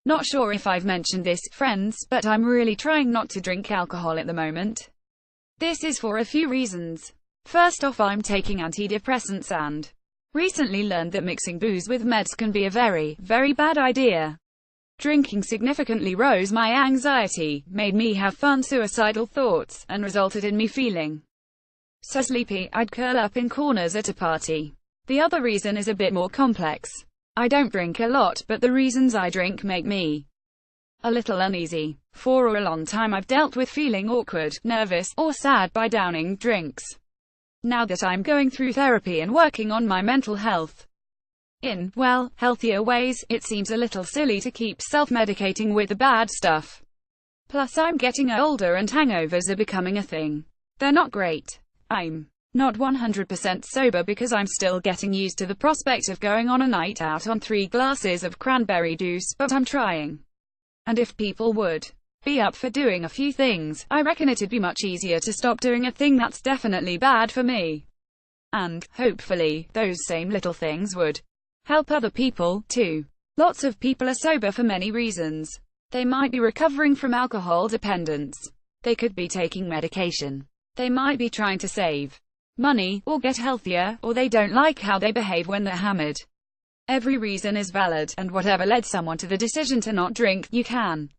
Not sure if I've mentioned this, friends, but I'm really trying not to drink alcohol at the moment. This is for a few reasons. First off, I'm taking antidepressants and recently learned that mixing booze with meds can be a very, very bad idea. Drinking significantly rose my anxiety, made me have fun suicidal thoughts, and resulted in me feeling so sleepy, I'd curl up in corners at a party. The other reason is a bit more complex. I don't drink a lot, but the reasons I drink make me a little uneasy. For a long time I've dealt with feeling awkward, nervous, or sad by downing drinks. Now that I'm going through therapy and working on my mental health in, well, healthier ways, it seems a little silly to keep self-medicating with the bad stuff. Plus I'm getting older and hangovers are becoming a thing. They're not great. I'm not 100% sober because I'm still getting used to the prospect of going on a night out on 3 glasses of cranberry juice, but I'm trying. And if people would be up for doing a few things, I reckon it'd be much easier to stop doing a thing that's definitely bad for me. And, hopefully, those same little things would help other people, too. Lots of people are sober for many reasons. They might be recovering from alcohol dependence. They could be taking medication. They might be trying to save money, or get healthier, or they don't like how they behave when they're hammered. Every reason is valid, and whatever led someone to the decision to not drink, you can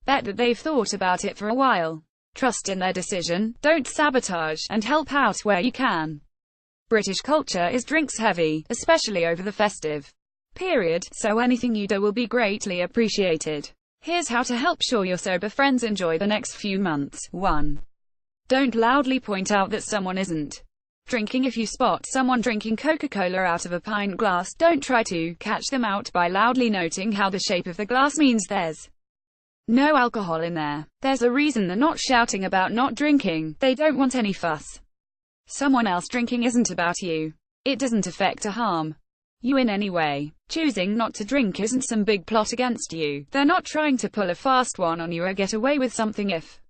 bet that they've thought about it for a while. Trust in their decision, don't sabotage, and help out where you can. British culture is drinks heavy, especially over the festive period, so anything you do will be greatly appreciated. Here's how to help sure your sober friends enjoy the next few months. 1. Don't loudly point out that someone isn't drinking. If you spot someone drinking Coca-Cola out of a pint glass, don't try to catch them out by loudly noting how the shape of the glass means there's no alcohol in there. There's a reason they're not shouting about not drinking. They don't want any fuss. Someone else drinking isn't about you. It doesn't affect or harm you in any way. Choosing not to drink isn't some big plot against you. They're not trying to pull a fast one on you or get away with something if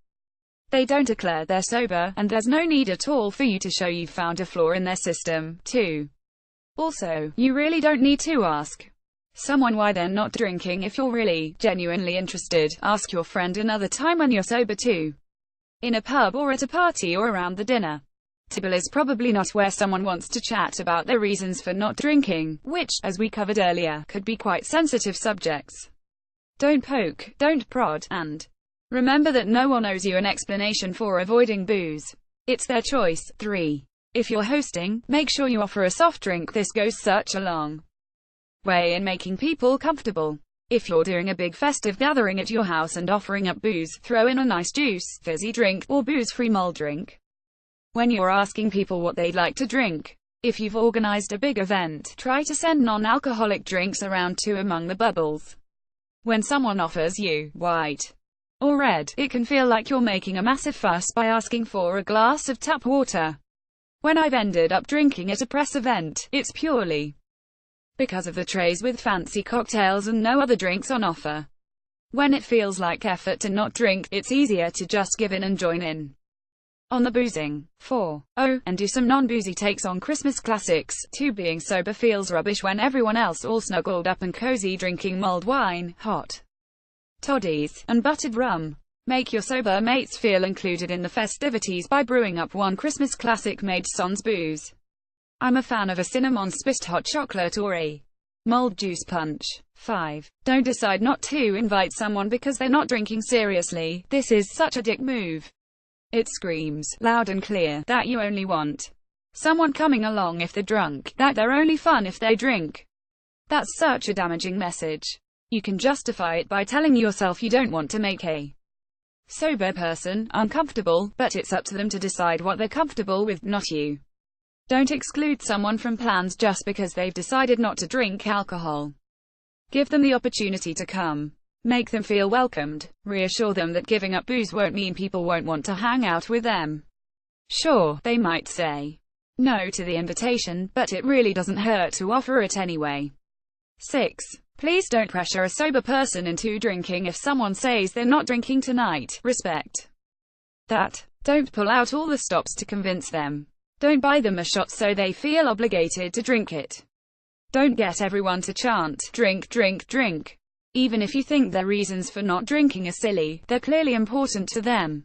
they don't declare they're sober, and there's no need at all for you to show you've found a flaw in their system. 2. Also, you really don't need to ask someone why they're not drinking. If you're really, genuinely interested, ask your friend another time when you're sober too. In a pub or at a party or around the dinner table is probably not where someone wants to chat about their reasons for not drinking, which, as we covered earlier, could be quite sensitive subjects. Don't poke, don't prod, and remember that no one owes you an explanation for avoiding booze. It's their choice. 3. If you're hosting, make sure you offer a soft drink. This goes such a long way in making people comfortable. If you're doing a big festive gathering at your house and offering up booze, throw in a nice juice, fizzy drink, or booze-free mulled drink when you're asking people what they'd like to drink. If you've organized a big event, try to send non-alcoholic drinks around too among the bubbles. When someone offers you white or red, it can feel like you're making a massive fuss by asking for a glass of tap water. When I've ended up drinking at a press event, it's purely because of the trays with fancy cocktails and no other drinks on offer. When it feels like effort to not drink, it's easier to just give in and join in on the boozing. 4. Oh, and do some non-boozy takes on Christmas classics. 2. Being sober feels rubbish when everyone else all snuggled up and cozy drinking mulled wine, hot toddies, and buttered rum. Make your sober mates feel included in the festivities by brewing up one Christmas classic made sans booze. I'm a fan of a cinnamon spiced hot chocolate or a mulled juice punch. 5. Don't decide not to invite someone because they're not drinking seriously. This is such a dick move. It screams, loud and clear, that you only want someone coming along if they're drunk, that they're only fun if they drink. That's such a damaging message. You can justify it by telling yourself you don't want to make a sober person uncomfortable, but it's up to them to decide what they're comfortable with, not you. Don't exclude someone from plans just because they've decided not to drink alcohol. Give them the opportunity to come. Make them feel welcomed. Reassure them that giving up booze won't mean people won't want to hang out with them. Sure, they might say no to the invitation, but it really doesn't hurt to offer it anyway. 6. Please don't pressure a sober person into drinking. If someone says they're not drinking tonight, respect that. Don't pull out all the stops to convince them. Don't buy them a shot so they feel obligated to drink it. Don't get everyone to chant, drink, drink, drink. Even if you think their reasons for not drinking are silly, they're clearly important to them.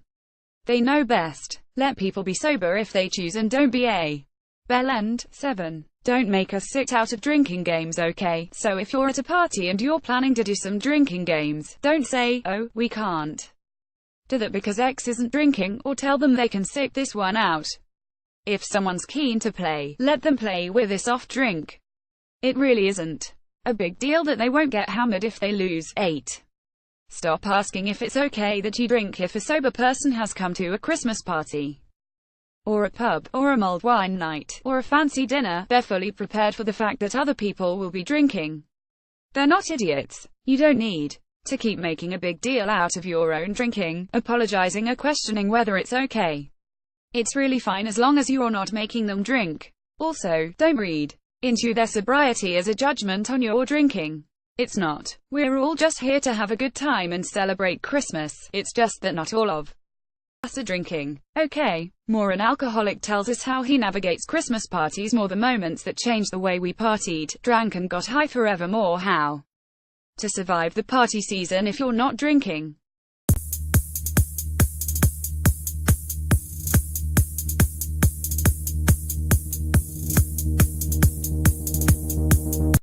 They know best. Let people be sober if they choose and don't be a bell end. 7. Don't make us sit out of drinking games, okay? So if you're at a party and you're planning to do some drinking games, don't say, oh, we can't do that because X isn't drinking, or tell them they can sit this one out. If someone's keen to play, let them play with a soft drink. It really isn't a big deal that they won't get hammered if they lose. 8. Stop asking if it's okay that you drink if a sober person has come to a Christmas party, or a pub, or a mulled wine night, or a fancy dinner. They're fully prepared for the fact that other people will be drinking. They're not idiots. You don't need to keep making a big deal out of your own drinking, apologizing or questioning whether it's okay. It's really fine as long as you're not making them drink. Also, don't read into their sobriety as a judgment on your drinking. It's not. We're all just here to have a good time and celebrate Christmas. It's just that not all of us are drinking. Okay. More, an alcoholic tells us how he navigates Christmas parties, more the moments that changed the way we partied, drank and got high forevermore. How to survive the party season if you're not drinking.